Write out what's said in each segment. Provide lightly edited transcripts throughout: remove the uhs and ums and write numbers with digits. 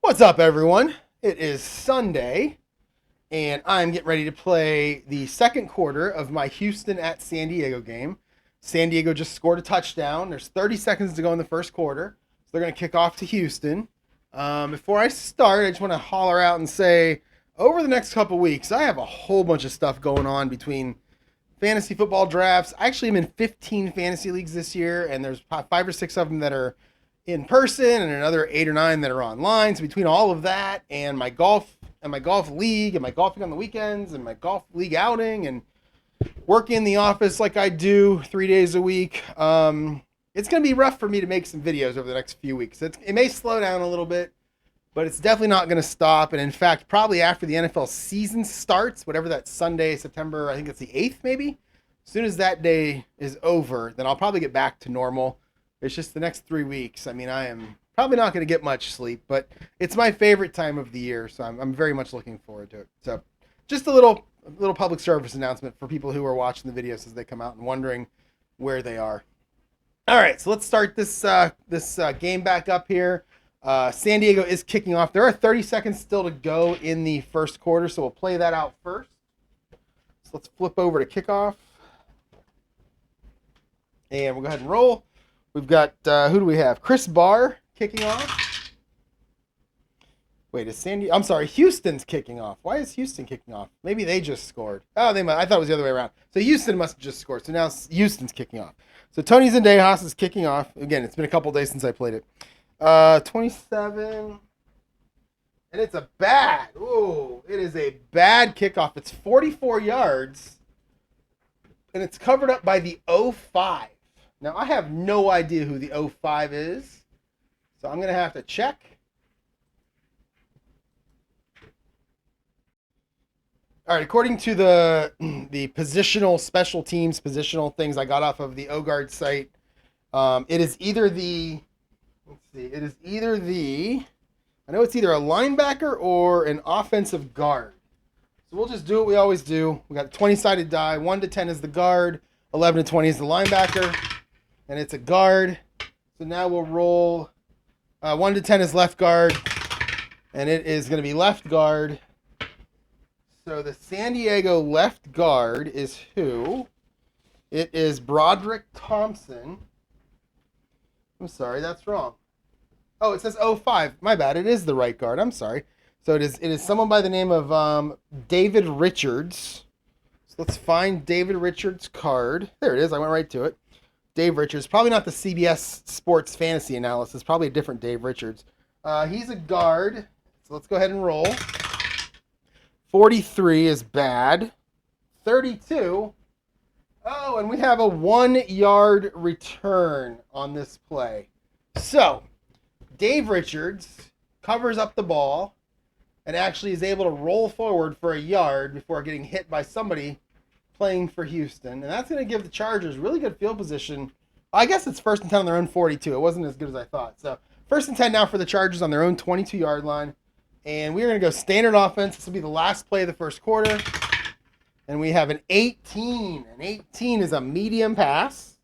What's up, everyone? It is Sunday, and I'm getting ready to play the second quarter of my Houston at San Diego game. San Diego just scored a touchdown. There's 30 seconds to go in the first quarter, so they're going to kick off to Houston. Before I start, I just want to holler out and say, over the next couple weeks, I have a whole bunch of stuff going on between fantasy football drafts. I actually am in 15 fantasy leagues this year, and there's 5 or 6 of them that are in person and another 8 or 9 that are online. So between all of that and my golf league and my golfing on the weekends and my golf league outing and work in the office like I do 3 days a week, it's going to be rough for me to make some videos over the next few weeks. It may slow down a little bit, but it's definitely not going to stop. And in fact, probably after the NFL season starts, whatever that Sunday, September, I think it's the 8th maybe, as soon as that day is over, then I'll probably get back to normal. It's just the next 3 weeks. I mean, I am probably not going to get much sleep, but it's my favorite time of the year, so I'm very much looking forward to it. So just a little public service announcement for people who are watching the videos as they come out and wondering where they are. All right, so let's start this game back up here. San Diego is kicking off. There are 30 seconds still to go in the first quarter, so we'll play that out first. So let's flip over to kickoff. And we'll go ahead and roll. We've got, who do we have? Chris Barr kicking off. Wait, I'm sorry, Houston's kicking off. Why is Houston kicking off? Maybe they just scored. Oh, they might. I thought it was the other way around. So Houston must have just scored. So now Houston's kicking off. So Tony Zendejas is kicking off. Again, it's been a couple days since I played it. 27. And it's a bad. Ooh, it is a bad kickoff. It's 44 yards. And it's covered up by the 05. Now, I have no idea who the 05 is, so I'm going to have to check. All right, according to the positional special teams, positional things I got off of the OGuard site, it is either the, I know it's either a linebacker or an offensive guard. So we'll just do what we always do. We got a 20-sided die. 1 to 10 is the guard. 11 to 20 is the linebacker. And it's a guard. So now we'll roll. 1 to 10 is left guard. And it is going to be left guard. So the San Diego left guard is who? It is Broderick Thompson. I'm sorry, that's wrong. Oh, it says 05. My bad. It is the right guard. I'm sorry. So it is someone by the name of David Richards. So let's find David Richards' card. There it is. I went right to it. Dave Richards, probably not the CBS Sports Fantasy Analysis, probably a different Dave Richards. He's a guard, so let's go ahead and roll. 43 is bad. 32. Oh, and we have a 1-yard return on this play. So, Dave Richards covers up the ball and actually is able to roll forward for a yard before getting hit by somebody playing for Houston, and that's going to give the Chargers really good field position. I guess it's 1st and 10 on their own 42. It wasn't as good as I thought. So 1st and 10 now for the Chargers on their own 22-yard line, and we're going to go standard offense. This will be the last play of the first quarter, and we have an 18. An 18 is a medium pass.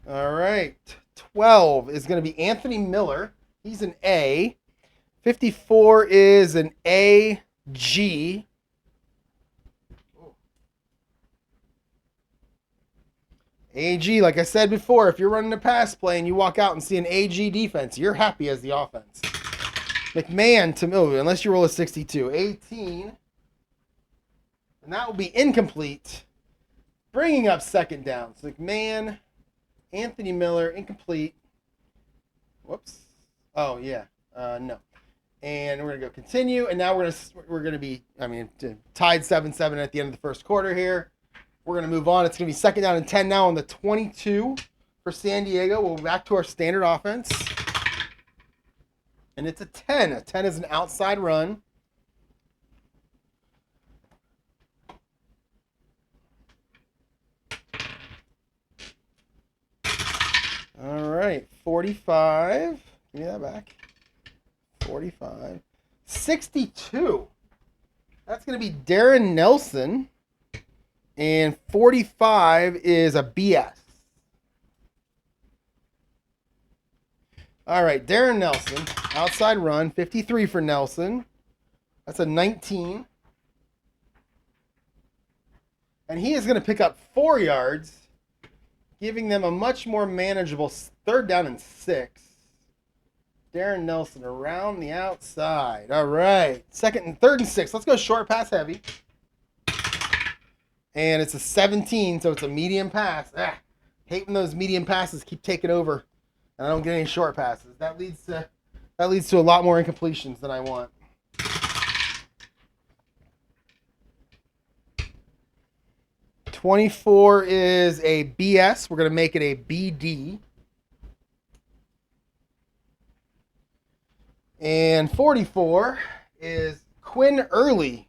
All right. 12 is going to be Anthony Miller. He's an A. 54 is an AG. AG, like I said before, if you're running a pass play and you walk out and see an AG defense, you're happy as the offense. McMahon to Miller, unless you roll a 62. 18. And that will be incomplete. Bringing up second down. So McMahon, Anthony Miller, incomplete. Whoops. Oh, yeah. No. And we're going to go continue. And now we're going to be, tied 7-7 at the end of the first quarter here. We're going to move on. It's going to be 2nd down and 10 now on the 22 for San Diego. We'll go back to our standard offense. And it's a 10. A 10 is an outside run. All right, 45. Give me that back. 45. 62. That's going to be Darren Nelson. And 45 is a BS. All right, Darren Nelson, outside run, 53 for Nelson. That's a 19. And he is going to pick up 4 yards, giving them a much more manageable 3rd down and 6. Darren Nelson around the outside. All right, 3rd and 6. Let's go short pass heavy. And it's a 17, so it's a medium pass. Hate when those medium passes keep taking over, and I don't get any short passes. That leads to a lot more incompletions than I want. $24 is a BS. We're going to make it a BD. And 44 is Quinn Early.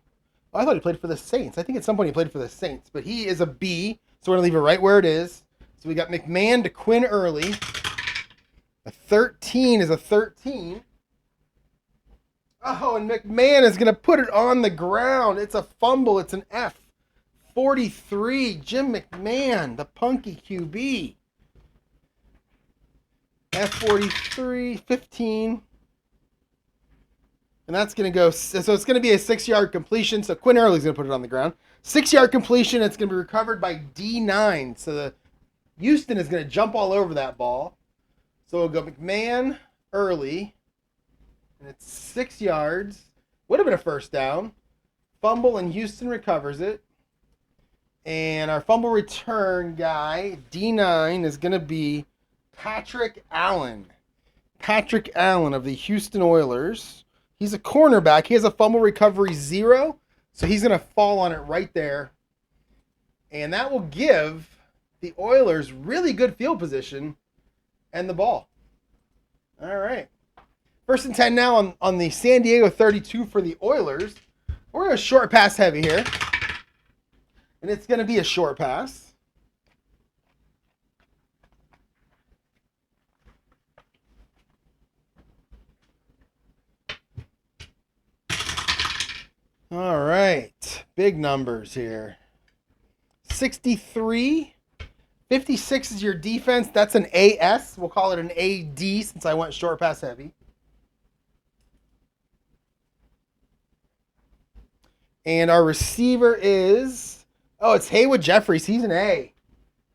Oh, I thought he played for the Saints. I think at some point he played for the Saints, but he is a B, so we're going to leave it right where it is. So we got McMahon to Quinn Early. A 13 is a 13. Oh, and McMahon is going to put it on the ground. It's a fumble. It's an F. 43, Jim McMahon, the punky QB. F43, 15. And that's going to go, so it's going to be a 6-yard completion. So Quinn Early's going to put it on the ground. 6-yard completion, it's going to be recovered by D9. So the Houston is going to jump all over that ball. So we'll go McMahon, Early. And it's 6 yards. Would have been a 1st down. Fumble, and Houston recovers it. And our fumble return guy, D9, is going to be Patrick Allen. Patrick Allen of the Houston Oilers. He's a cornerback. He has a fumble recovery 0, so he's going to fall on it right there. And that will give the Oilers really good field position and the ball. All right. 1st and 10 now on the San Diego 32 for the Oilers. We're going to short pass heavy here. And it's going to be a short pass. All right. Big numbers here. 63. 56 is your defense. That's an AS. We'll call it an AD since I went short pass heavy. And our receiver is... Oh, it's Haywood Jeffries. He's an A.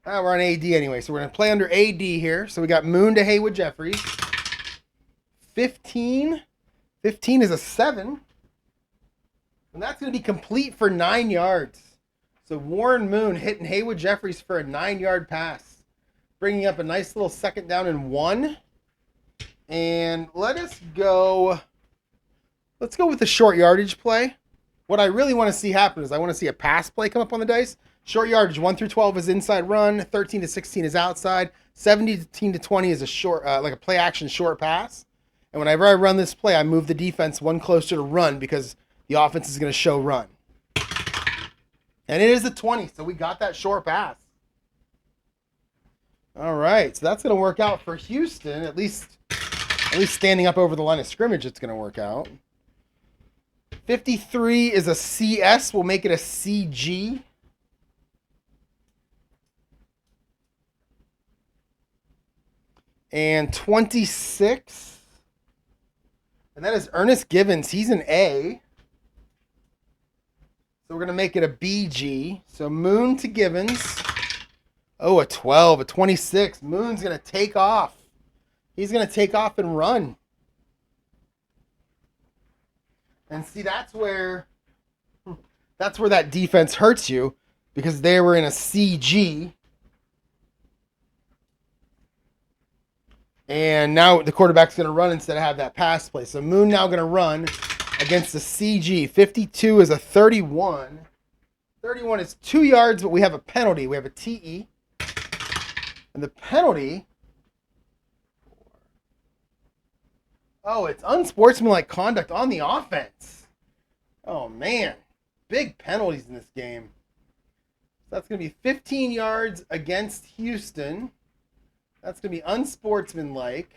We're on AD anyway, so we're going to play under AD here. So we got Moon to Haywood Jeffries. 15. 15 is a 7. And that's going to be complete for 9 yards. So Warren Moon hitting Haywood Jeffries for a 9-yard pass. Bringing up a nice little 2nd down and 1. And let's go with the short yardage play. What I really want to see happen is I want to see a pass play come up on the dice. Short yardage, 1 through 12 is inside run, 13 to 16 is outside, 17 to 20 is a short, like a play action short pass. And whenever I run this play, I move the defense 1 closer to run because the offense is going to show run. And it is a 20, so we got that short pass. All right, so that's going to work out for Houston. At least standing up over the line of scrimmage, it's going to work out. 53 is a CS. We'll make it a CG. And 26. And that is Ernest Givens. He's an A. So we're going to make it a BG. So Moon to Givens. Oh, a 12, a 26. Moon's going to take off. He's going to take off and run. And see, that's where that defense hurts you because they were in a CG. And now the quarterback's going to run instead of have that pass play. So Moon now going to run against the CG. 52 is a 31. 31 is 2 yards, but we have a penalty. We have a TE. And the penalty... Oh, it's unsportsmanlike conduct on the offense. Oh, man. Big penalties in this game. So that's going to be 15 yards against Houston. That's going to be unsportsmanlike.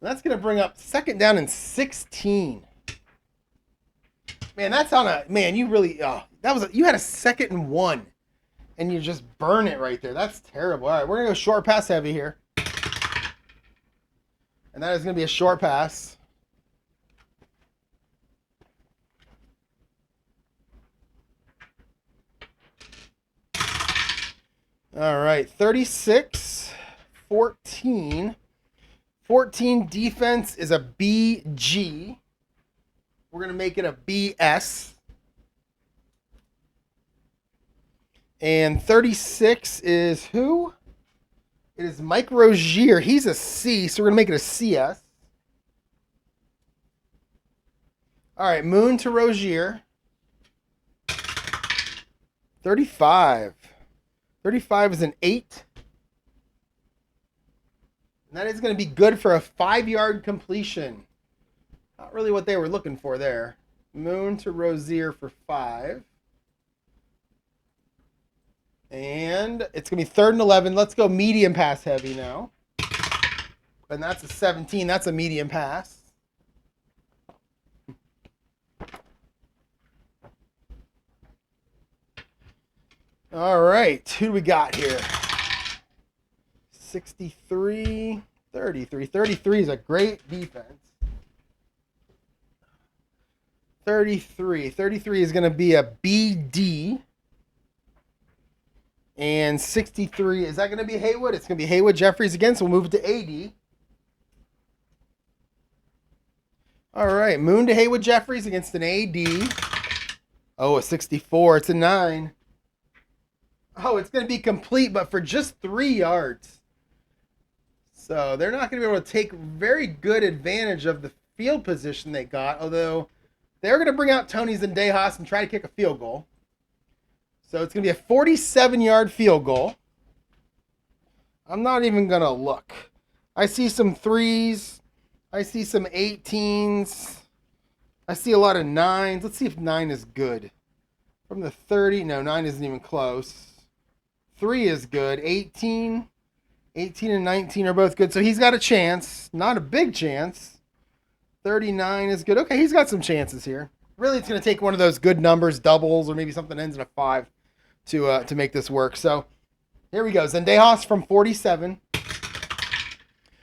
And that's going to bring up 2nd down and 16. Man, that's on a... Man, you really... you had a 2nd and 1 and you just burn it right there. That's terrible. All right, we're going to go short pass heavy here. And that is going to be a short pass. All right, 36-14. 14 defense is a BG. We're going to make it a BS. And 36 is who? It is Mike Rozier. He's a C, so we're going to make it a CS. All right, Moon to Rozier. 35. 35 is an 8. And that is going to be good for a 5-yard completion. Not really what they were looking for there. Moon to Rozier for 5. And it's going to be 3rd and 11. Let's go medium pass heavy now. And that's a 17. That's a medium pass. All right. Who do we got here? 63, 33. 33 is a great defense. 33. 33 is going to be a BD. And 63, is that going to be Haywood? It's going to be Haywood Jeffries again, so we'll move it to AD. All right, Moon to Haywood Jeffries against an AD. Oh, a 64. It's a 9. Oh, it's going to be complete, but for just 3 yards. So they're not going to be able to take very good advantage of the field position they got, although they're going to bring out Tony Zendejas and try to kick a field goal. So it's going to be a 47-yard field goal. I'm not even going to look. I see some 3s. I see some 18s. I see a lot of 9s. Let's see if 9 is good. From the 30, no, 9 isn't even close. 3 is good. 18 and 19 are both good. So he's got a chance. Not a big chance. 39 is good. Okay, he's got some chances here. Really, it's going to take one of those good numbers, doubles, or maybe something that ends in a 5 to make this work. So here we go. Zendejas from 47.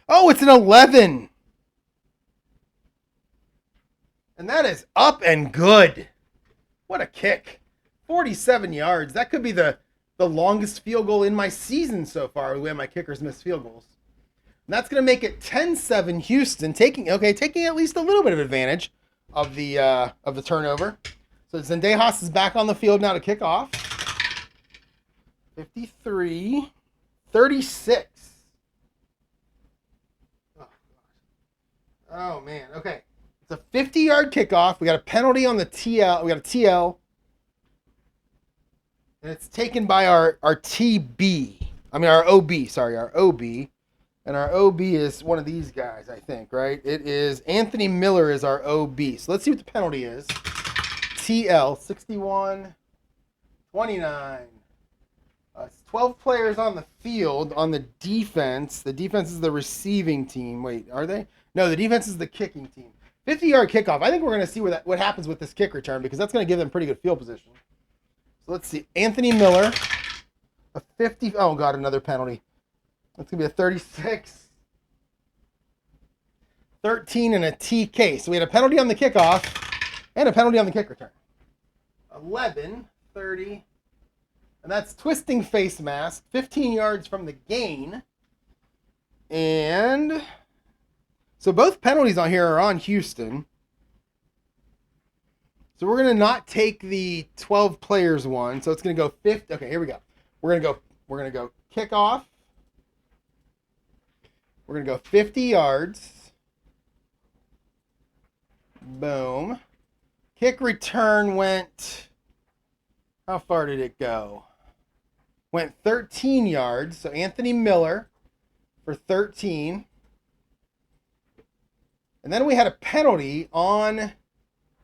Oh, it's an 11. And that is up and good. What a kick. 47 yards. That could be the longest field goal in my season so far, the way my kickers miss field goals. And that's going to make it 10-7 Houston, taking at least a little bit of advantage of the turnover. So Zendejas is back on the field now to kick off. 53, 36. Oh man, okay. It's a 50-yard kickoff. We got a penalty on the TL. We got a TL. And it's taken by our TB. I mean, our OB. Sorry, our OB. And our OB is one of these guys, I think, right? It is Anthony Miller is our OB. So let's see what the penalty is. TL, 61, 29. It's 12 players on the field on the defense. The defense is the receiving team. Wait, are they? No, the defense is the kicking team. 50-yard kickoff. I think we're going to see what happens with this kick return because that's going to give them pretty good field position. So let's see. Anthony Miller, a 50. Oh, God, another penalty. That's going to be a 36. 13 and a TK. So we had a penalty on the kickoff and a penalty on the kick return. 11, 30. And that's twisting face mask. 15 yards from the gain. And so both penalties on here are on Houston. So we're going to not take the 12 players one. So it's going to go 50. Okay, here we go. We're going to go kickoff. We're going to go 50 yards. Boom. Kick return went, how far did it go? Went 13 yards. So Anthony Miller for 13. And then we had a penalty on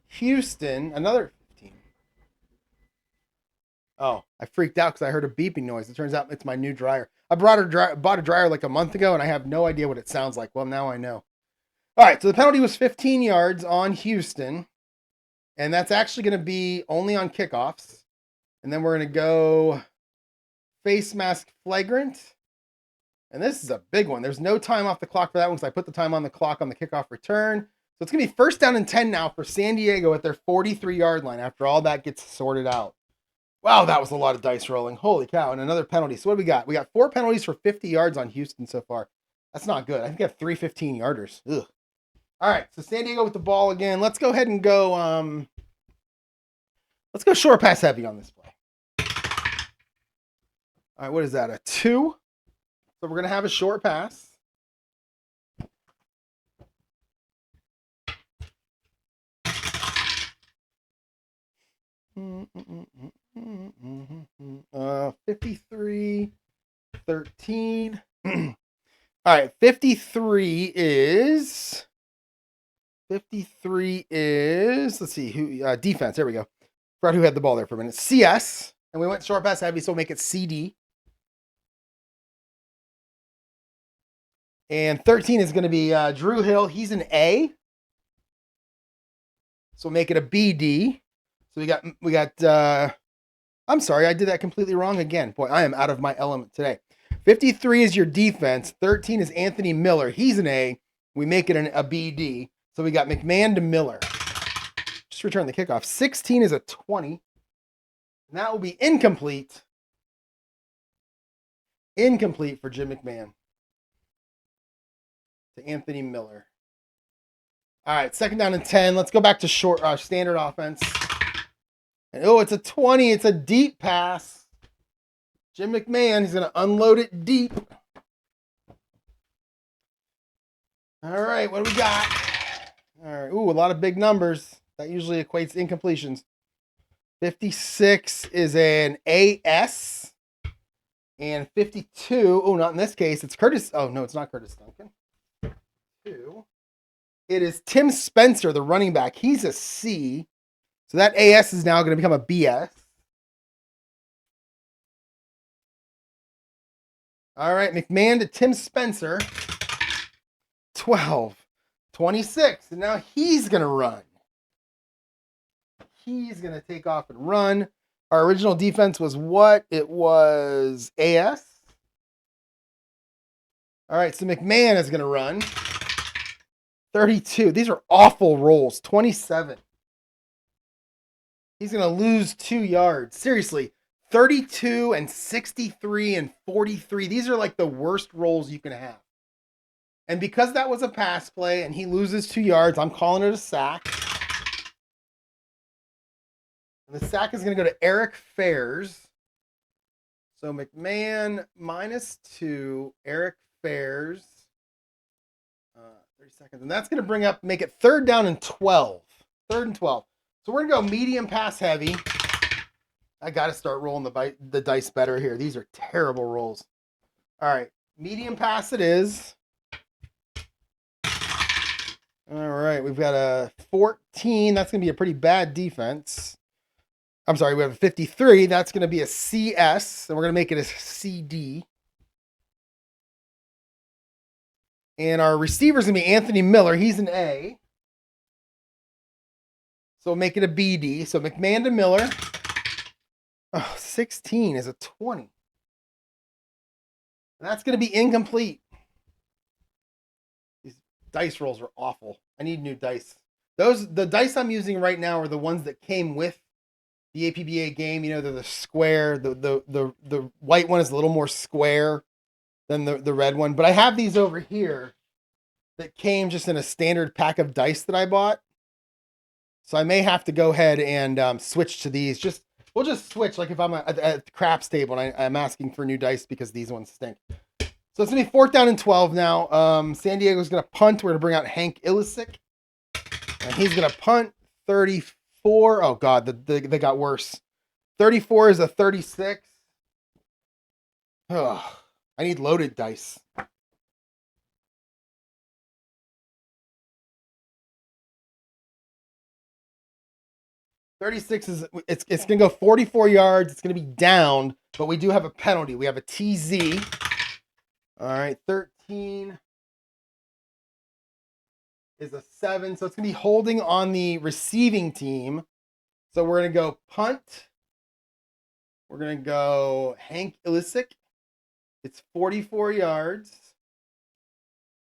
Houston, another 15. Oh, I freaked out because I heard a beeping noise. It turns out it's my new dryer. I bought a dryer like a month ago, and I have no idea what it sounds like. Well, now I know. All right, so the penalty was 15 yards on Houston, and that's actually going to be only on kickoffs. And then we're going to go face mask flagrant. And this is a big one. There's no time off the clock for that one because I put the time on the clock on the kickoff return. So it's going to be 1st down and 10 now for San Diego at their 43-yard line after all that gets sorted out. Wow, that was a lot of dice rolling. Holy cow. And another penalty. So what do we got? We got 4 penalties for 50 yards on Houston so far. That's not good. I think I have 3 15-yarders. Ugh. All right, so San Diego with the ball again. Let's go ahead and go let's go short pass heavy on this play. All right, what is that? A 2? So we're going to have a short pass. Uh, 53, 13. All right, 53 is, let's see, who defense. There we go. Forgot who had the ball there for a minute. CS, and we went short pass heavy, so we'll make it CD. And 13 is going to be Drew Hill. He's an A. So we'll make it a BD. So we got I'm sorry, I did that completely wrong again. Boy, I am out of my element today. 53 is your defense. 13 is Anthony Miller. He's an A. We make it a BD. So we got McMahon to Miller. Just return the kickoff. 16 is a 20. And that will be incomplete. Incomplete for Jim McMahon. To Anthony Miller. All right, 2nd down and 10. Let's go back to short standard offense. And, oh, it's a 20. It's a deep pass. Jim McMahon, he's going to unload it deep. All right, what do we got? All right, ooh, a lot of big numbers. That usually equates to incompletions. 56 is an AS. And 52, oh, not in this case. It's Curtis. Oh, no, it's not Curtis Duncan. 2. It is Tim Spencer, the running back. He's a C. So that AS is now going to become a BS. All right, McMahon to Tim Spencer. 12. 26. And now he's going to run. He's going to take off and run. Our original defense was what? It was AS. All right, so McMahon is going to run. 32. These are awful rolls. 27. He's going to lose 2 yards. Seriously, 32 and 63 and 43. These are like the worst rolls you can have. And because that was a pass play and he loses 2 yards, I'm calling it a sack. And the sack is going to go to Eric Fairs. So McMahon -2, Eric Fairs. 30 seconds. And that's going to make it 3rd down and 12. 3rd and 12. So we're going to go medium pass heavy. I got to start rolling the dice better here. These are terrible rolls. All right. Medium pass it is. All right. We've got a 14. That's going to be a pretty bad defense. I'm sorry. We have a 53. That's going to be a CS. And we're going to make it a CD. And our receiver is going to be Anthony Miller. He's an A. So we'll make it a BD. So McMahon to Miller. Oh, 16 is a 20. And that's going to be incomplete. These dice rolls are awful. I need new dice. The dice I'm using right now are the ones that came with the APBA game. You know, they're the square. The white one is a little more square than the red one. But I have these over here that came just in a standard pack of dice that I bought. So I may have to go ahead and switch to these. We'll just switch, like if I'm at the craps table and I'm asking for new dice because these ones stink. So it's going to be 4th down and 12 now. San Diego's going to punt. We're going to bring out Hank Ilisic. And he's going to punt 34. Oh, God, they got worse. 34 is a 36. Oh, I need loaded dice. $36 is it's going to go 44 yards. It's going to be down, but we do have a penalty. We have a TZ. All right, 13 is a 7. So it's going to be holding on the receiving team. So we're going to go punt. We're going to go Hank Ilisic. It's 44 yards.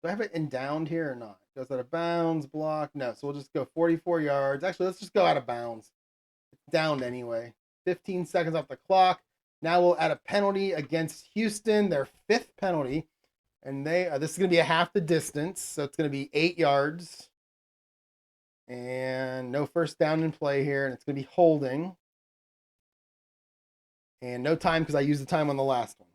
Do I have it in downed here or not? Goes out of bounds, block. No, so we'll just go 44 yards. Actually, let's just go out of bounds. It's downed anyway. 15 seconds off the clock. Now we'll add a penalty against Houston, their 5th penalty. And this is going to be a half the distance, so it's going to be 8 yards. And no first down in play here, and it's going to be holding. And no time because I used the time on the last one.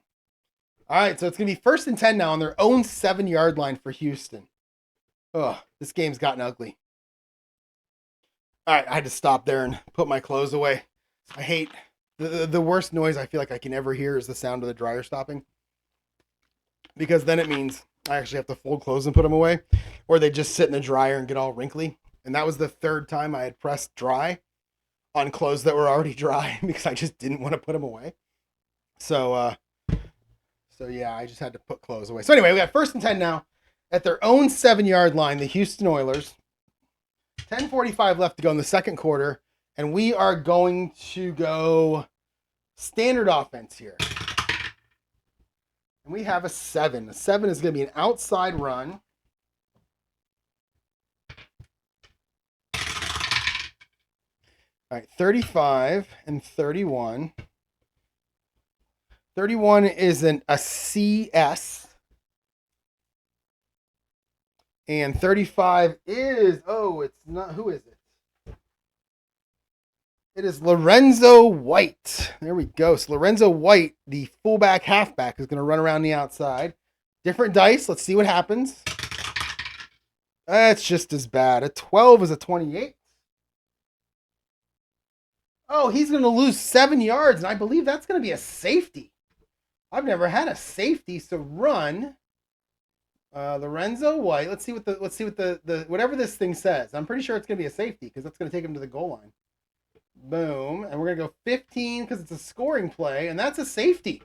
All right, so it's going to be 1st and 10 now on their own 7-yard line for Houston. Oh, this game's gotten ugly. All right, I had to stop there and put my clothes away. I hate the worst noise I feel like I can ever hear is the sound of the dryer stopping. Because then it means I actually have to fold clothes and put them away, or they just sit in the dryer and get all wrinkly. And that was the 3rd time I had pressed dry on clothes that were already dry because I just didn't want to put them away. So yeah, I just had to put clothes away. So anyway, we got 1st and 10 now at their own 7-yard line, the Houston Oilers. 10:45 left to go in the second quarter, and we are going to go standard offense here. And we have a 7. A 7 is going to be an outside run. All right, 35 and 31. 31 is a CS. And 35 is, it's not, who is it? It is Lorenzo White. There we go. So Lorenzo White, the fullback halfback, is going to run around the outside. Different dice. Let's see what happens. That's just as bad. A 12 is a 28. Oh, he's going to lose 7 yards, and I believe that's going to be a safety. I've never had a safety, so run. Lorenzo White. Let's see what the whatever this thing says. I'm pretty sure it's going to be a safety because that's going to take him to the goal line. Boom. And we're going to go 15 because it's a scoring play, and that's a safety.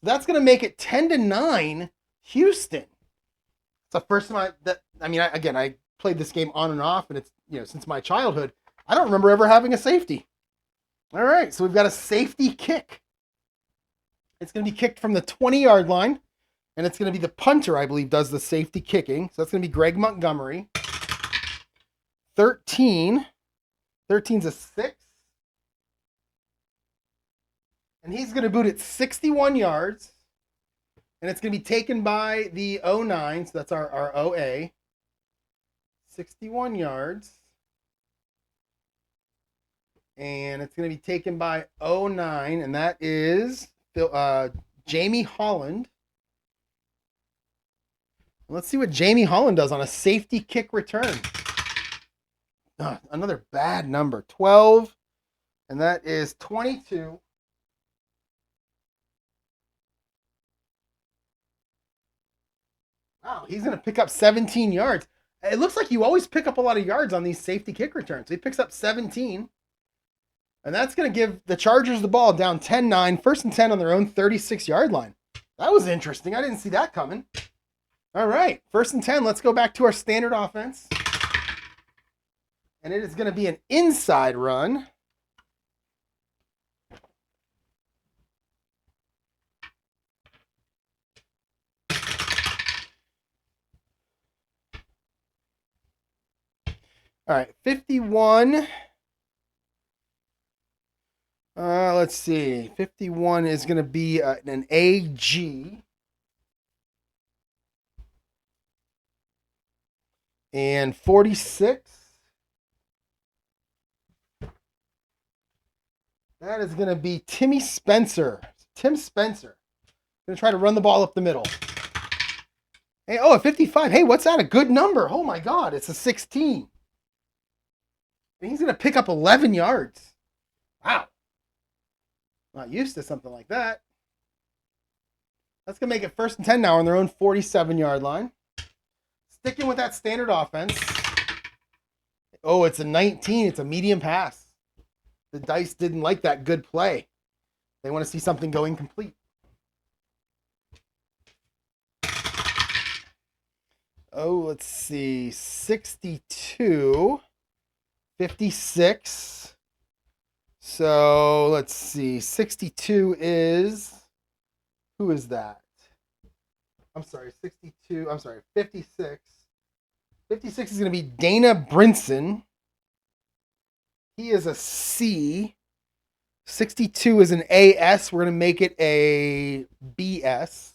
That's going to make it 10-9 Houston. It's the first time I played this game on and off, and it's, since my childhood. I don't remember ever having a safety. All right, so we've got a safety kick. It's going to be kicked from the 20-yard line, and it's going to be the punter, I believe, does the safety kicking. So that's going to be Greg Montgomery. 13. 13's a 6. And he's going to boot it 61 yards. And it's going to be taken by the 09, so that's our OA. 61 yards. And it's going to be taken by 09, and that is Jamie Holland. Let's see what Jamie Holland does on a safety kick return. Another bad number, 12, and that is 22. Wow, he's going to pick up 17 yards. It looks like you always pick up a lot of yards on these safety kick returns. He picks up 17. And that's going to give the Chargers the ball down 10-9, 1st and 10 on their own 36-yard line. That was interesting. I didn't see that coming. All right, 1st and 10. Let's go back to our standard offense. And it is going to be an inside run. All right, 51. Let's see. 51 is going to be an AG. And 46. That is going to be Tim Spencer. Going to try to run the ball up the middle. Hey, a 55. Hey, what's that? A good number. Oh my God, it's a 16. And he's going to pick up 11 yards. Wow. Not used to something like that. That's going to make it 1st and 10 now on their own 47-yard line. Sticking with that standard offense. Oh, it's a 19. It's a medium pass. The dice didn't like that good play. They want to see something go incomplete. Oh, let's see. 62. 56. So let's see. 62 is, who is that? I'm sorry, 62. I'm sorry, 56. 56 is going to be Dana Brinson. He is a C. 62 is an AS. We're going to make it a BS.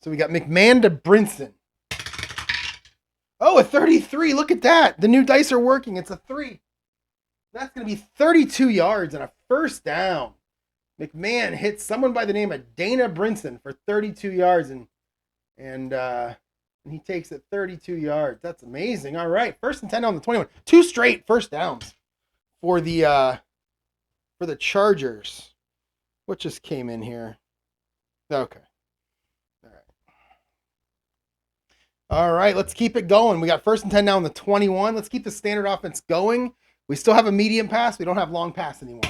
So we got McMahon to Brinson. Oh, a 33. Look at that. The new dice are working. It's a 3. That's going to be 32 yards and a first down. McMahon hits someone by the name of Dana Brinson for 32 yards, and he takes it 32 yards. That's amazing. All right, first and 10 on the 21. 2 straight first downs for the Chargers. What just came in here? Okay. All right, let's keep it going. We got first and 10 now on the 21. Let's keep the standard offense going. We still have a medium pass. We don't have long pass anymore.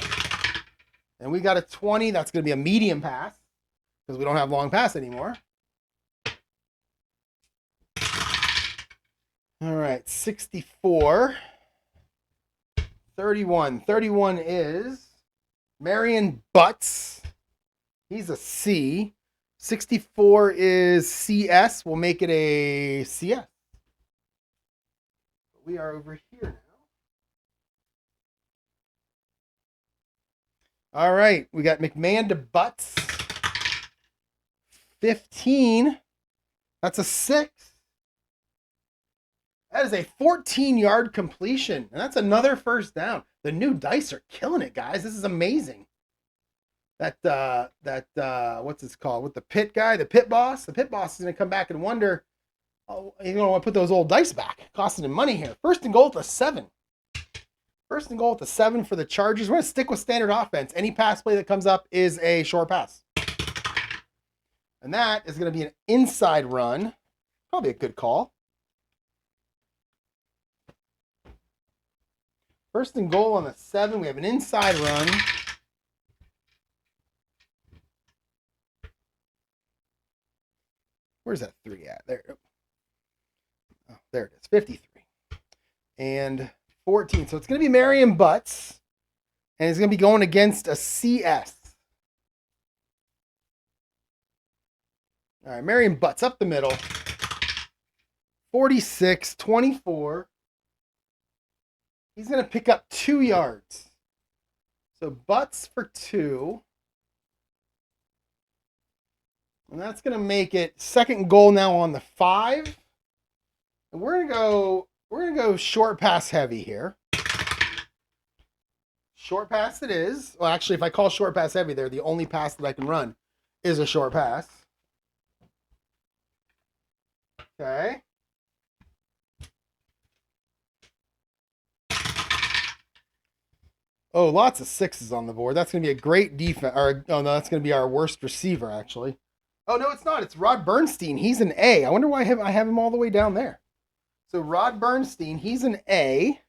And we got a 20. That's going to be a medium pass because we don't have long pass anymore. All right, 64. 31. 31 is Marion Butts. He's a C. 64 is CS. We'll make it a CS. We are over here now. All right. We got McMahon to Butts. 15. That's a 6. That is a 14-yard completion. And that's another first down. The new dice are killing it, guys. This is amazing. That what's this called? With the pit guy, the pit boss. The pit boss is going to come back and wonder, oh, you don't want to put those old dice back. Costing him money here. First and goal at the 7. First and goal at the 7 for the Chargers. We're going to stick with standard offense. Any pass play that comes up is a short pass. And that is going to be an inside run. Probably a good call. First and goal on the 7. We have an inside run. Where's that 3 at? There. Oh, there it is. 53. And 14. So it's going to be Marion Butts. And it's going to be going against a CS. All right, Marion Butts up the middle. 46, 24. He's going to pick up 2 yards. So Butts for 2. And that's going to make it second goal now on the 5. And we're going to go short pass heavy here. Short pass it is. Well, actually, if I call short pass heavy there, the only pass that I can run is a short pass. Okay. Oh, lots of 6s on the board. That's going to be a great defense. Or, oh, no, that's going to be our worst receiver, actually. Oh, no, it's not. It's Rod Bernstein. He's an A. I wonder why I have him all the way down there. So Rod Bernstein, he's an A.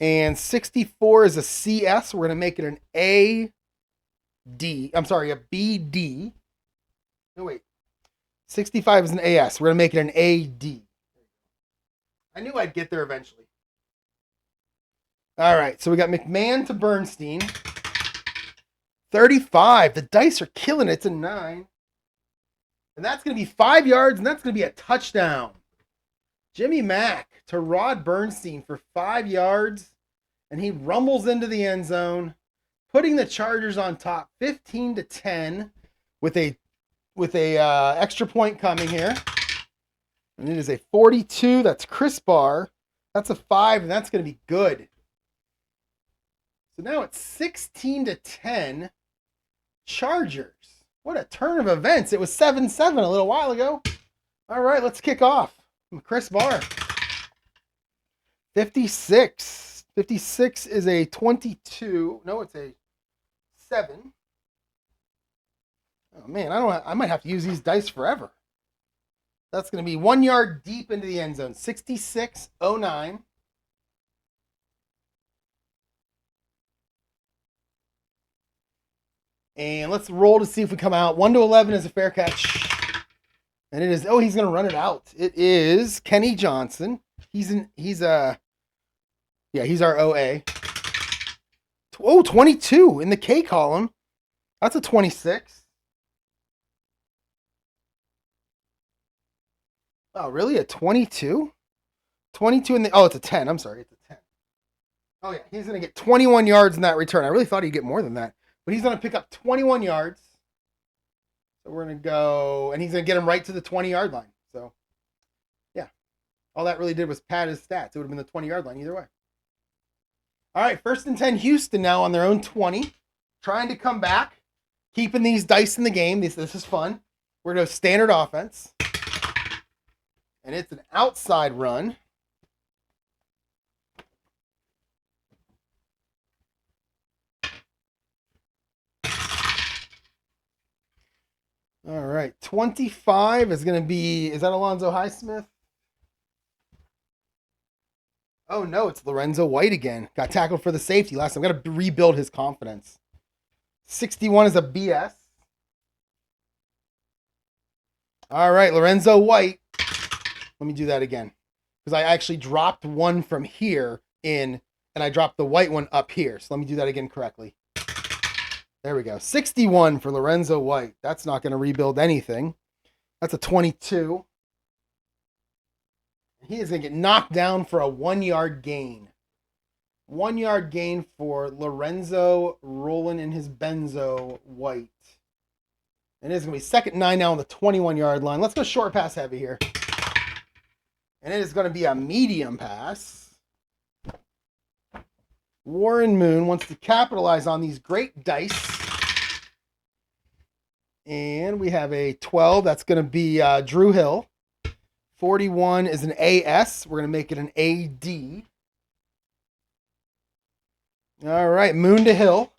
And 64 is a CS. We're going to make it an AD. I'm sorry, a BD. No, wait. 65 is an AS. We're going to make it an AD. I knew I'd get there eventually. All right, so we got McMahon to Bernstein. 35. The dice are killing it. It's a 9. And that's going to be 5 yards, and that's going to be a touchdown. Jimmy Mack to Rod Bernstein for 5 yards, and he rumbles into the end zone, putting the Chargers on top 15-10 with a extra point coming here. And it is a 42. That's Chris Barr. That's a 5, and that's going to be good. So now it's 16-10 Chargers. What a turn of events. It was 7-7 a little while ago. All right, let's kick off. Chris Barr. 56. 56 is a 22. No, it's a 7. Oh, man, I might have to use these dice forever. That's going to be 1 yard deep into the end zone. 66-09. And let's roll to see if we come out. 1-11 is a fair catch. And it is, oh, he's going to run it out. It is Kenny Johnson. He's Yeah, he's our OA. Oh, 22 in the K column. That's a 26. Oh, really? A 22? 22 in the... Oh, it's a 10. I'm sorry. It's a 10. Oh, yeah. He's going to get 21 yards in that return. I really thought he'd get more than that. But he's going to pick up 21 yards. So we're going to go... And he's going to get him right to the 20-yard line. So, yeah. All that really did was pad his stats. It would have been the 20-yard line either way. All right, 1st and 10 Houston now on their own 20. Trying to come back. Keeping these dice in the game. This is fun. We're going to go standard offense. And it's an outside run. All right, 25 is going to be, is that Alonzo Highsmith? Oh, no, it's Lorenzo White again. Got tackled for the safety last time. Got to rebuild his confidence. 61 is a BS. All right, Lorenzo White. Let me do that again. Because I actually dropped one from here in, and I dropped the white one up here. So let me do that again correctly. There we go. 61 for Lorenzo White. That's not going to rebuild anything. That's a 22. He is going to get knocked down for a 1-yard gain. 1-yard gain for Lorenzo rolling in his benzo White. And it is going to be 2nd and 9 now on the 21-yard line. Let's go short pass heavy here. And it is going to be a medium pass. Warren Moon wants to capitalize on these great dice. And we have a 12. That's going to be Drew Hill. 41 is an AS. We're going to make it an AD. All right, Moon to Hill.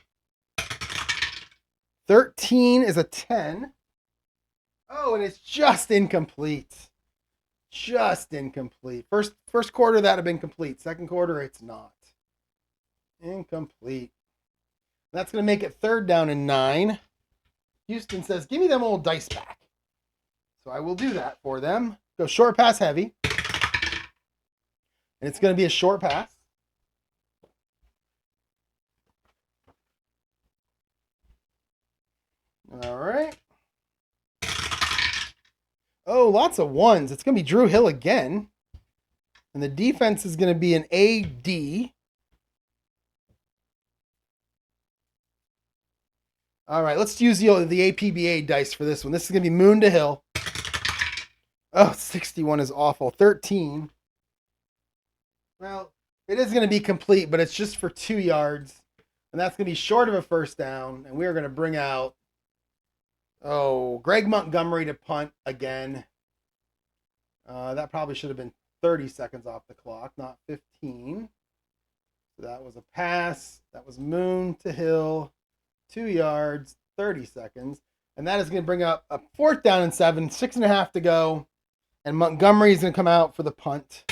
13 is a 10. Oh, and it's just incomplete. Just incomplete. First quarter, that would have been complete. Second quarter, it's not. Incomplete. That's going to make it 3rd down and 9. Houston says, give me them old dice back. So I will do that for them. Go short pass heavy. And it's going to be a short pass. All right. Oh, lots of ones. It's going to be Drew Hill again. And the defense is going to be an AD. All right, let's use the APBA dice for this one. This is going to be Moon to Hill. Oh, 61 is awful. 13. Well, it is going to be complete, but it's just for 2 yards. And that's going to be short of a 1st down. And we are going to bring out, Greg Montgomery to punt again. That probably should have been 30 seconds off the clock, not 15. So that was a pass. That was Moon to Hill. 2 yards, 30 seconds. And that is going to bring up a 4th down and 7, 6.5 to go. And Montgomery is going to come out for the punt.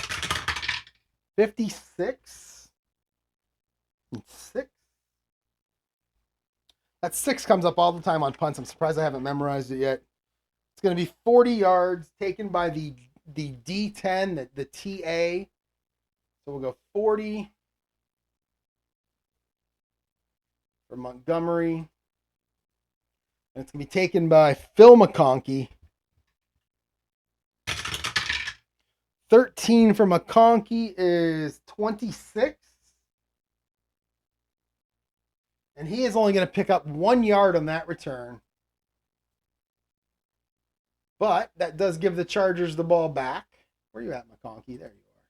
56. 6. That 6 comes up all the time on punts. I'm surprised I haven't memorized it yet. It's going to be 40 yards taken by the D10, the TA. So we'll go 40 for Montgomery. And it's going to be taken by Phil McConkey. 13 for McConkey is 26. And he is only going to pick up 1 yard on that return. But that does give the Chargers the ball back. Where are you at, McConkey? There you are.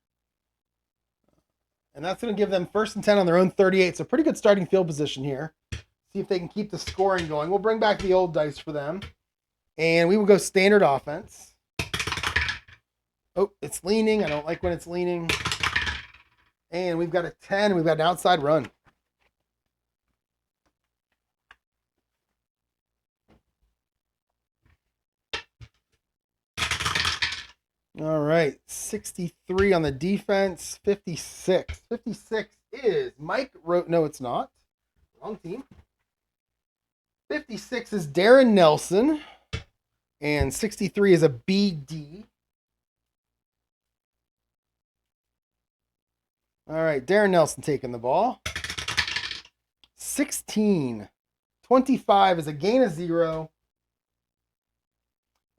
And that's going to give them 1st and 10 on their own 38. So pretty good starting field position here. See if they can keep the scoring going. We'll bring back the old dice for them. And we will go standard offense. Oh, it's leaning. I don't like when it's leaning. And we've got a 10. We've got an outside run. All right, 63 on the defense, 56. 56 is Mike no, it's not. Wrong team. 56 is Darren Nelson, and 63 is a BD. All right, Darren Nelson taking the ball. 16. 25 is a gain of 0.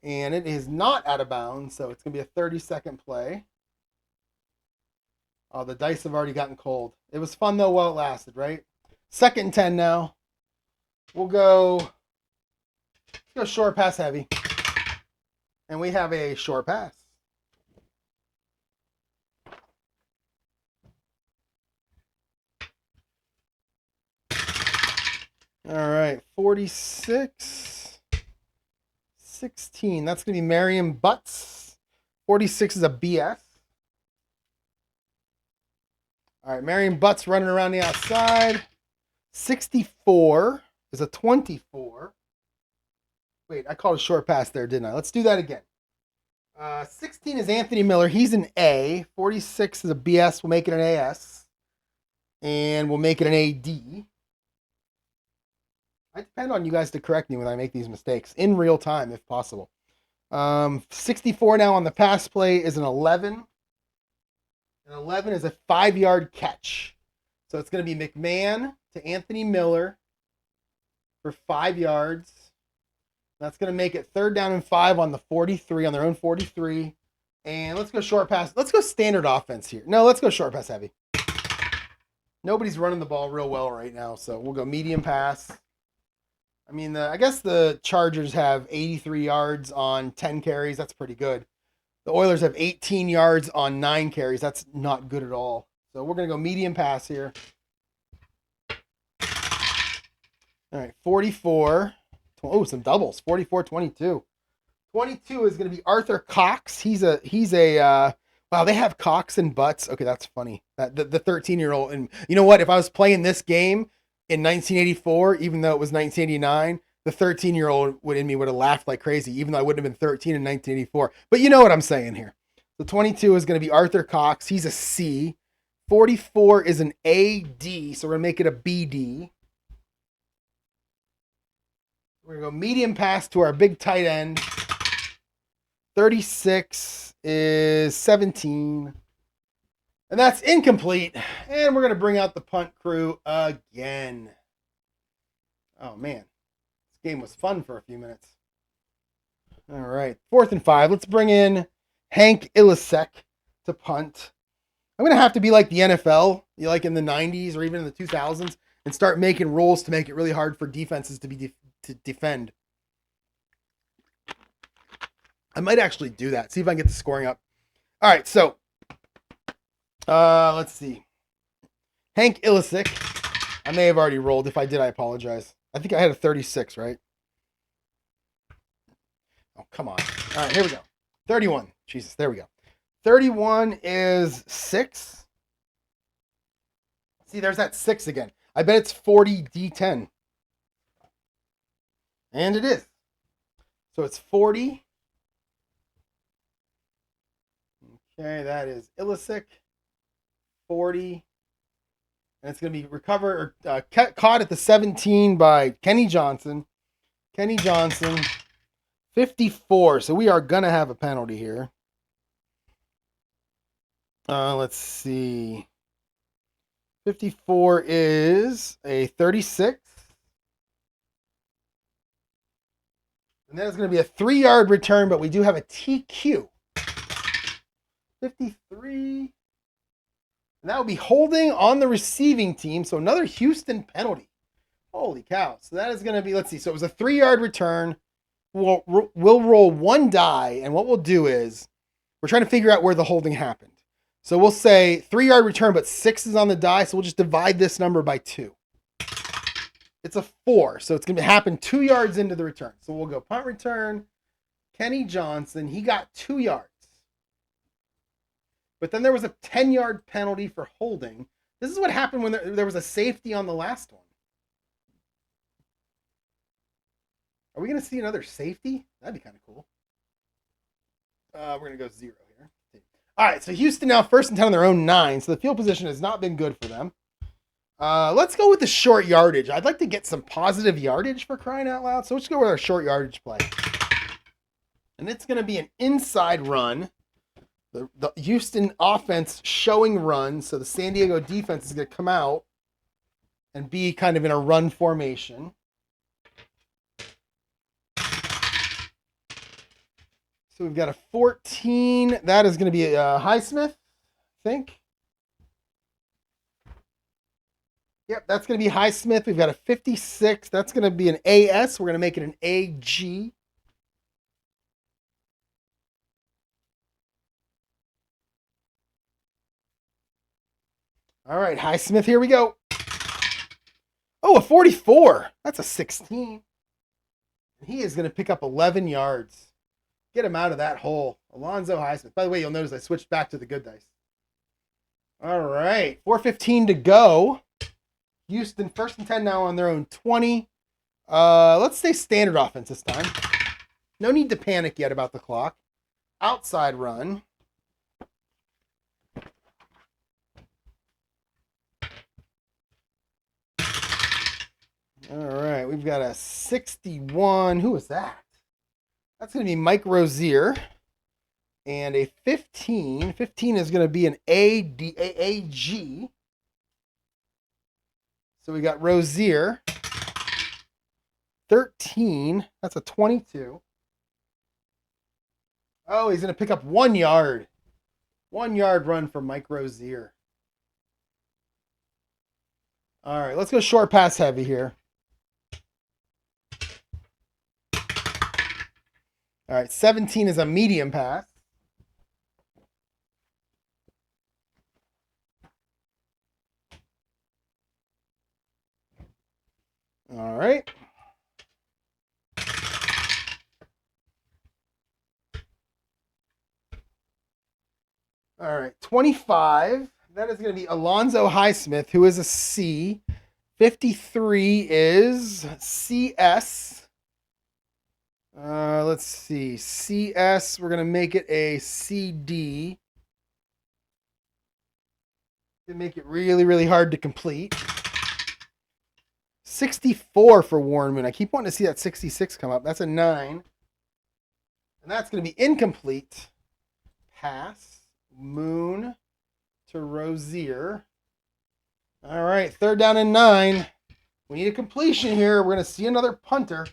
And it is not out of bounds, so it's going to be a 30-second play. Oh, the dice have already gotten cold. It was fun, though, while it lasted, right? 2nd and 10 now. We'll go short pass heavy. And we have a short pass. All right, 46, 16. That's going to be Marion Butts. 46 is a BS. All right, Marion Butts running around the outside. 64 is a 24. Wait, I called a short pass there, didn't I? Let's do that again. 16 is Anthony Miller. He's an A. 46 is a BS. We'll make it an AS. And we'll make it an AD. I depend on you guys to correct me when I make these mistakes in real time, if possible. 64 now on the pass play is an 11. An 11 is a 5-yard catch. So it's going to be McMahon to Anthony Miller for 5 yards. That's going to make it 3rd down and 5 on the 43, on their own 43. And let's go short pass. Let's go standard offense here. No, let's go short pass heavy. Nobody's running the ball real well right now, so we'll go medium pass. I mean, I guess the Chargers have 83 yards on 10 carries. That's pretty good. The Oilers have 18 yards on 9 carries. That's not good at all. So we're going to go medium pass here. All right, 44. Oh, some doubles. 44, 22. 22 is going to be Arthur Cox. He's a wow, they have Cox and Butts. Okay, that's funny. The 13-year-old. And you know what? If I was playing this game in 1984, even though it was 1989, the 13-year-old in me would have laughed like crazy, even though I wouldn't have been 13 in 1984. But you know what I'm saying here. The 22 is going to be Arthur Cox. He's a C. 44 is an AD, so we're going to make it a BD. We're going to go medium pass to our big tight end. 36 is 17. And that's incomplete. And we're going to bring out the punt crew again. Oh, man. This game was fun for a few minutes. All right. 4th and 5. Let's bring in Hank Ilisek to punt. I'm going to have to be like the NFL, like in the 90s or even in the 2000s, and start making rules to make it really hard for defenses to defend. I might actually do that. See if I can get the scoring up. All right, so let's see. Hank Ilisek. I may have already rolled. If I did, I apologize. I think I had a 36, right? Oh, come on. All right, here we go. 31. Jesus, there we go. 31 is 6. See, there's that 6 again. I bet it's 40 D10. And it is. So it's 40. Okay, that is Ilisek. 40. And it's going to be recovered or caught at the 17 by Kenny Johnson. Kenny Johnson. 54. So we are going to have a penalty here. Let's see. 54 is a 36. And then it's going to be a 3-yard return, but we do have a TQ. 53. And that would be holding on the receiving team. So another Houston penalty. Holy cow. So that is going to be, let's see. So it was a 3-yard return. We'll roll one die. And what we'll do is we're trying to figure out where the holding happened. So we'll say 3-yard return, but 6 is on the die. So we'll just divide this number by 2. It's a 4. So it's going to happen 2 yards into the return. So we'll go punt return. Kenny Johnson, he got 2 yards. But then there was a 10-yard penalty for holding. This is what happened when there was a safety on the last one. Are we going to see another safety? That'd be kind of cool. We're going to go 0 here. All right, so Houston now 1st and 10 on their own 9. So the field position has not been good for them. Let's go with the short yardage. I'd like to get some positive yardage for crying out loud. So let's go with our short yardage play. And it's going to be an inside run. The Houston offense showing runs, so the San Diego defense is going to come out and be kind of in a run formation. So we've got a 14. That is going to be a Highsmith, I think. Yep, that's going to be Highsmith. We've got a 56. That's going to be an AS. We're going to make it an AG. All right, Highsmith, here we go. Oh, a 44. That's a 16. He is going to pick up 11 yards. Get him out of that hole. Alonzo Highsmith. By the way, you'll notice I switched back to the good dice. All right, 4:15 to go. Houston, 1st and 10 now on their own 20. Let's stay standard offense this time. No need to panic yet about the clock. Outside run. All right, we've got a 61. Who is that? That's going to be Mike Rozier. And a 15. 15 is going to be an AG. So we got Rozier. 13. That's a 22. Oh, he's going to pick up 1 yard. 1 yard run for Mike Rozier. All right, let's go short pass heavy here. All right, 17 is a medium pass. All right. All right, 25. That is going to be Alonzo Highsmith, who is a C. 53 is CS. Let's see. CS, we're going to make it a CD. To make it really, really hard to complete. 64 for Warren Moon. I keep wanting to see that 66 come up. That's a 9. And that's going to be incomplete. Pass. Moon to Rozier. All right, 3rd down and 9. We need a completion here. We're going to see another punter.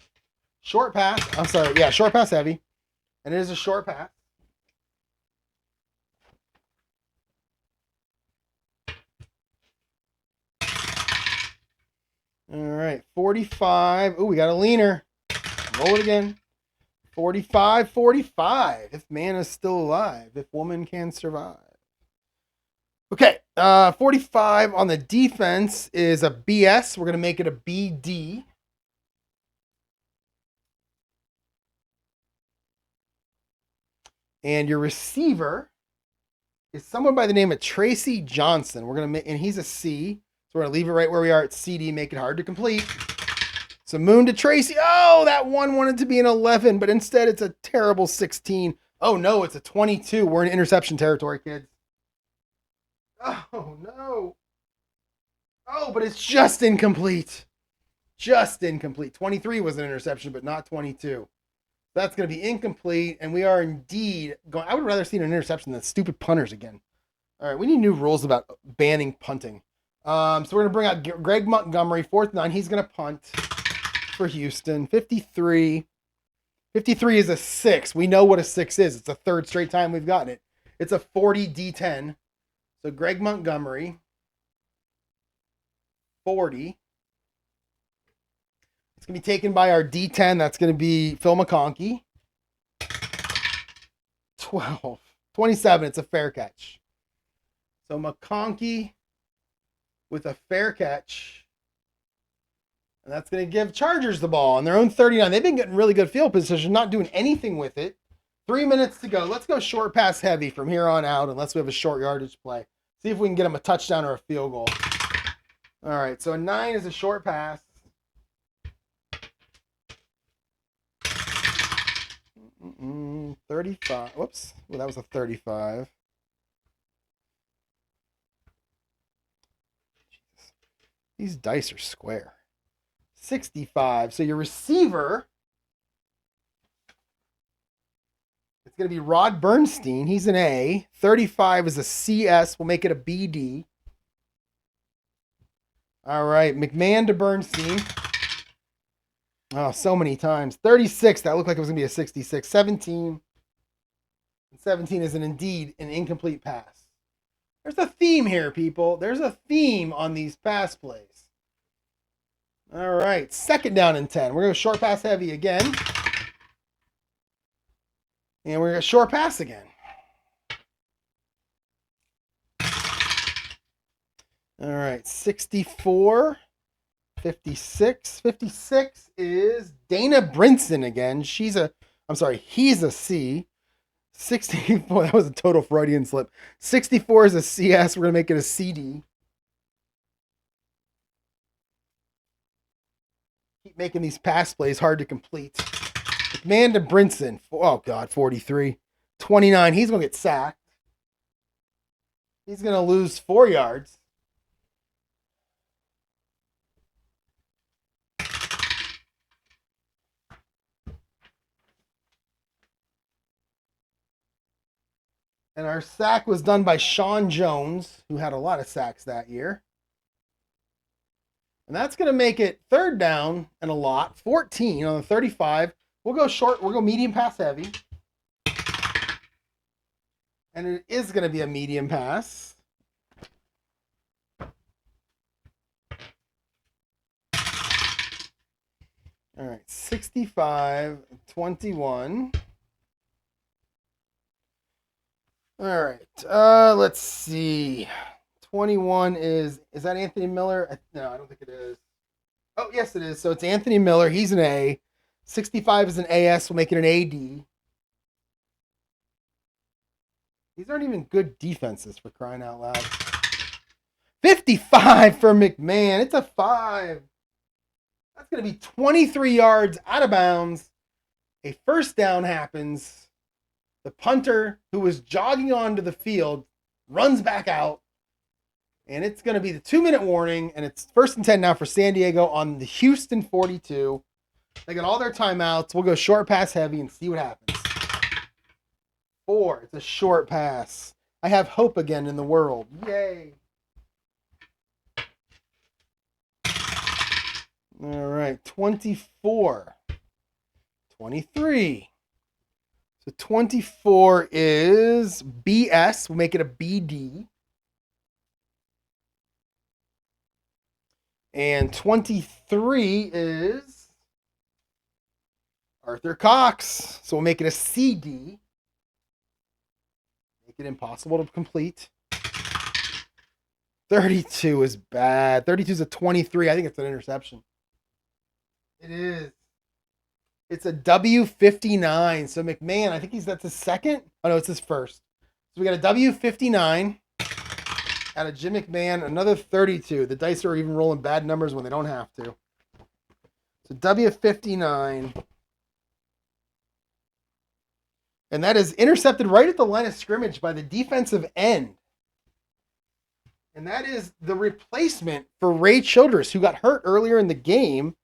Short pass. I'm sorry. Yeah, short pass heavy. And it is a short pass. All right, 45. Oh, we got a leaner. Roll it again. 45, 45. If man is still alive, if woman can survive. Okay, 45 on the defense is a BS. We're going to make it a BD. And your receiver is someone by the name of Tracy Johnson. We're going to make, and he's a C. So we're going to leave it right where we are at CD, make it hard to complete. So Moon to Tracy. Oh, that one wanted to be an 11, but instead it's a terrible 16. Oh, no, it's a 22. We're in interception territory, kids. Oh, no. Oh, but it's just incomplete. Just incomplete. 23 was an interception, but not 22. That's going to be incomplete, and we are indeed going. I would rather see an interception than stupid punters again. All right, we need new rules about banning punting. So we're going to bring out Greg Montgomery, 4th and 9. He's going to punt for Houston. 53. 53 is a 6. We know what a 6 is. It's the 3rd straight time we've gotten it. It's a 40 D10. So Greg Montgomery, 40. It's going to be taken by our D10. That's going to be Phil McConkey. 12. 27. It's a fair catch. So McConkey with a fair catch. And that's going to give Chargers the ball on their own 39. They've been getting really good field position, not doing anything with it. 3 minutes to go. Let's go short pass heavy from here on out, unless we have a short yardage play. See if we can get them a touchdown or a field goal. All right, so a 9 is a short pass. 35. Whoops. Well, that was a 35. Jesus. These dice are square. 65. So your receiver, it's going to be Rod Bernstein. He's an A. 35 is a CS. We'll make it a BD. All right, McMahon to Bernstein. Oh, so many times. 36, that looked like it was going to be a 66. 17. And 17 is indeed an incomplete pass. There's a theme here, people. There's a theme on these pass plays. All right, 2nd down and 10. We're going to short pass heavy again. And we're going to short pass again. All right, 64, 56. 56 is Dana Brinson again. He's a C. 64, that was a total Freudian slip. 64 is a CS. We're going to make it a CD. Keep making these pass plays hard to complete. McMahon to Brinson. Oh, God, 43. 29, he's going to get sacked. He's going to lose 4 yards. And our sack was done by Sean Jones, who had a lot of sacks that year. And that's going to make it 3rd down and a lot. 14 on the 35. We'll go short. We'll go medium pass heavy. And it is going to be a medium pass. All right, 65, 21. All right, let's see. 21 is that Anthony Miller? No, I don't think it is. Oh, yes, it is. So it's Anthony Miller. He's an A. 65 is an AS. We'll make it an AD. These aren't even good defenses, for crying out loud. 55 for McMahon. It's a 5. That's going to be 23 yards out of bounds. A 1st down happens. The punter, who was jogging onto the field, runs back out. And it's going to be the 2-minute warning. And it's 1st and 10 now for San Diego on the Houston 42. They got all their timeouts. We'll go short pass heavy and see what happens. 4. It's a short pass. I have hope again in the world. Yay. All right. 24. 23. So 24 is BS. We'll make it a BD. And 23 is Arthur Cox. So we'll make it a CD. Make it impossible to complete. 32 is bad. 32 is a 23. I think it's an interception. It is. It's a W59. So McMahon, I think that's his 2nd. Oh, no, it's his 1st. So we got a W59 out of Jim McMahon. Another 32. The dice are even rolling bad numbers when they don't have to. So W59. And that is intercepted right at the line of scrimmage by the defensive end. And that is the replacement for Ray Childress, who got hurt earlier in the game.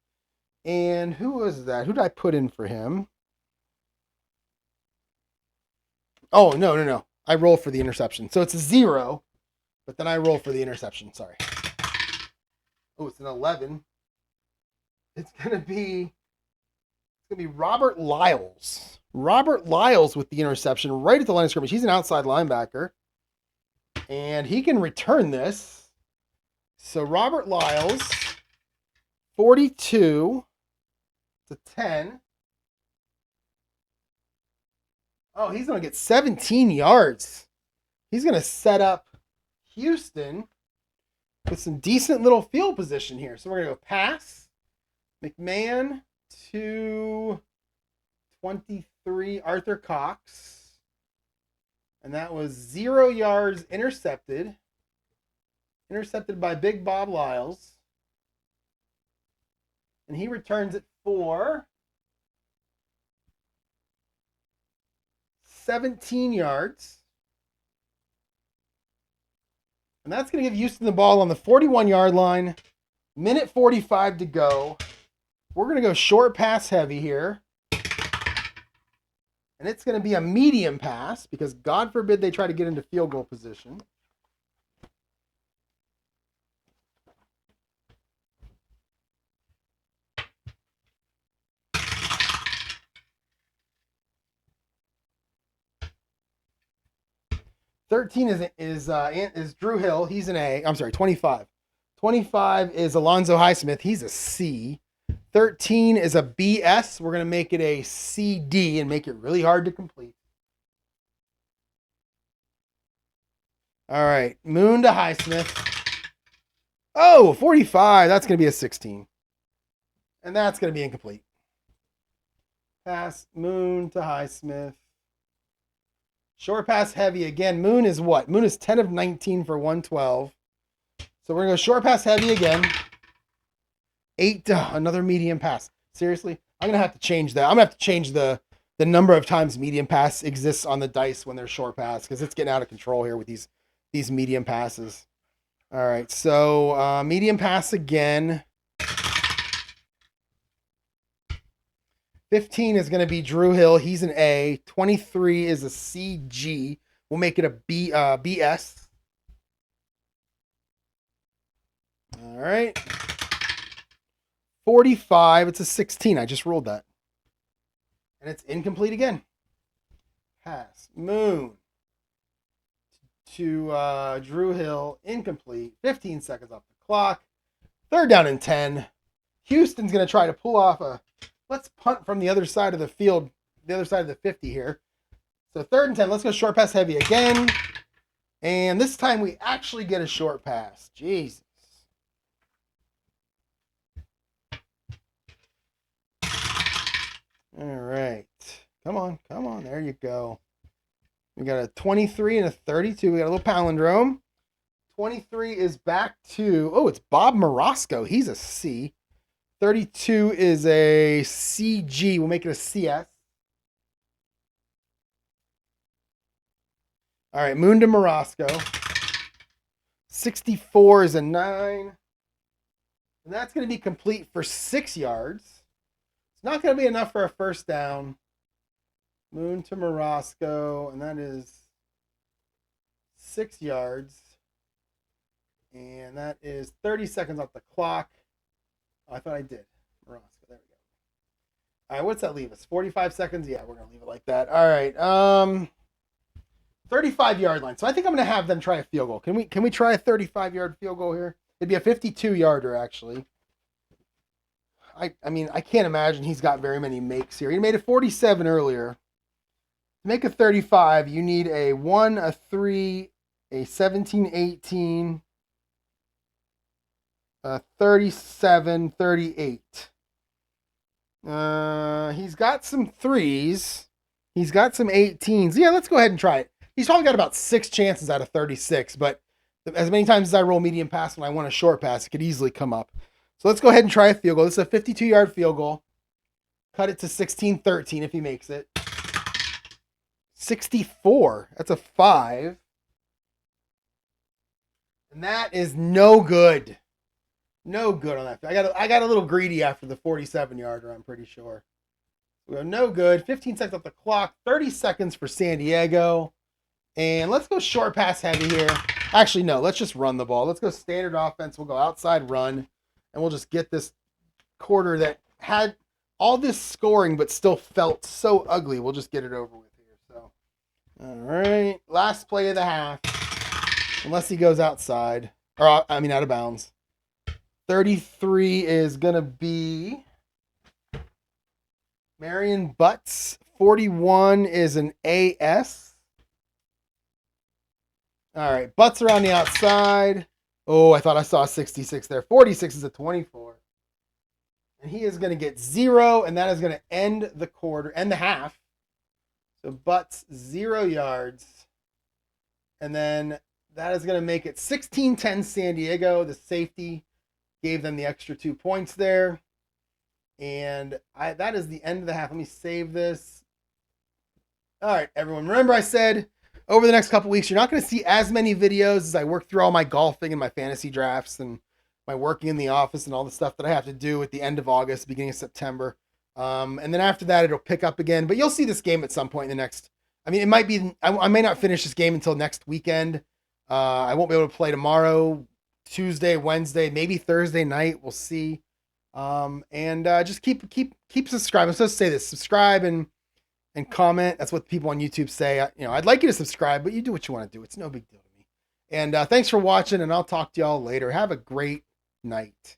And who was that? Who did I put in for him? Oh, no. I roll for the interception. So it's a 0, but then I roll for the interception. Sorry. Oh, it's an 11. It's going to be Robert Lyles. Robert Lyles with the interception right at the line of scrimmage. He's an outside linebacker. And he can return this. So Robert Lyles, 42 to 10. Oh, he's going to get 17 yards. He's going to set up Houston with some decent little field position here. So we're going to go pass. McMahon to 23, Arthur Cox. And that was 0 yards intercepted. Intercepted by Big Bob Lyles. And he returns it for 17 yards. And that's going to give Houston the ball on the 41-yard line. Minute 45 to go. We're going to go short pass heavy here. And And it's going to be a medium pass because God forbid they try to get into field goal position. $13 is Drew Hill. He's an A. I'm sorry, 25. 25 is Alonzo Highsmith. He's a C. 13 is a BS. We're going to make it a CD and make it really hard to complete. All right, Moon to Highsmith. Oh, 45. That's going to be a 16. And that's going to be incomplete. Pass Moon to Highsmith. Short pass heavy again. Moon is what? Moon is 10 of 19 for 112. So we're going to go short pass heavy again. 8 to another medium pass. Seriously? I'm going to have to change that. I'm going to have to change the number of times medium pass exists on the dice when they're short pass because it's getting out of control here with these medium passes. All right. So medium pass again. 15 is going to be Drew Hill. He's an A. 23 is a CG. We'll make it a BS. All right. 45. It's a 16. I just rolled that. And it's incomplete again. Pass. Moon to Drew Hill. Incomplete. 15 seconds off the clock. 3rd down and 10. Houston's going to try to pull off a... Let's punt from the other side of the field, the other side of the 50 here. So 3rd and 10. Let's go short pass heavy again. And this time we actually get a short pass. Jesus. All right. Come on. Come on. There you go. We got a 23 and a 32. We got a little palindrome. 23 is back to... Oh, it's Bob Morosco. He's a C. 32 is a CG. We'll make it a CS. All right, Moon to Morosco. 64 is a 9. And that's going to be complete for 6 yards. It's not going to be enough for a 1st down. Moon to Morosco, and that is 6 yards. And that is 30 seconds off the clock. Oh, I thought I did. Morosco, there we go. All right, what's that leave us? 45 seconds? Yeah, we're going to leave it like that. All right. 35-yard line. So I think I'm going to have them try a field goal. Can we try a 35-yard field goal here? It'd be a 52-yarder, actually. I mean, I can't imagine he's got very many makes here. He made a 47 earlier. To make a 35, you need a 1, a 3, a 17, 18, a 37, 38. He's got some 3s. He's got some 18s. Yeah, let's go ahead and try it. He's probably got about 6 chances out of 36, but as many times as I roll medium pass when I want a short pass, it could easily come up. So let's go ahead and try a field goal. This is a 52-yard field goal. Cut it to 16-13 if he makes it. 64. That's a 5. And that is no good. No good on that. I got a little greedy after the 47-yarder, I'm pretty sure. We go no good. 15 seconds off the clock. 30 seconds for San Diego. And let's go short pass heavy here. Actually, no. Let's just run the ball. Let's go standard offense. We'll go outside run. And we'll just get this quarter that had all this scoring but still felt so ugly. We'll just get it over with here. So, all right. Last play of the half. Unless he goes outside. Or, I mean, out of bounds. 33 is going to be Marion Butts. 41 is an AS. All right. Butts around the outside. Oh, I thought I saw a 66 there. 46 is a 24. And he is going to get 0, and that is going to end the quarter, end the half. So Butts, 0 yards. And then that is going to make it 16-10 San Diego. The safety gave them the extra 2 points there. And that is the end of the half. Let me save this. All right, everyone. Remember I said over the next couple weeks, you're not going to see as many videos as I work through all my golfing and my fantasy drafts and my working in the office and all the stuff that I have to do at the end of August, beginning of September. And then after that, it'll pick up again. But you'll see this game at some point in the next. I mean, it might be. I may not finish this game until next weekend. I won't be able to play tomorrow, Tuesday, Wednesday, maybe Thursday night. We'll see. And just keep subscribing. So let's say this: subscribe and comment. That's what people on YouTube say. I'd like you to subscribe, but you do what you want to do. It's no big deal to me. And thanks for watching, and I'll talk to y'all later. Have a great night.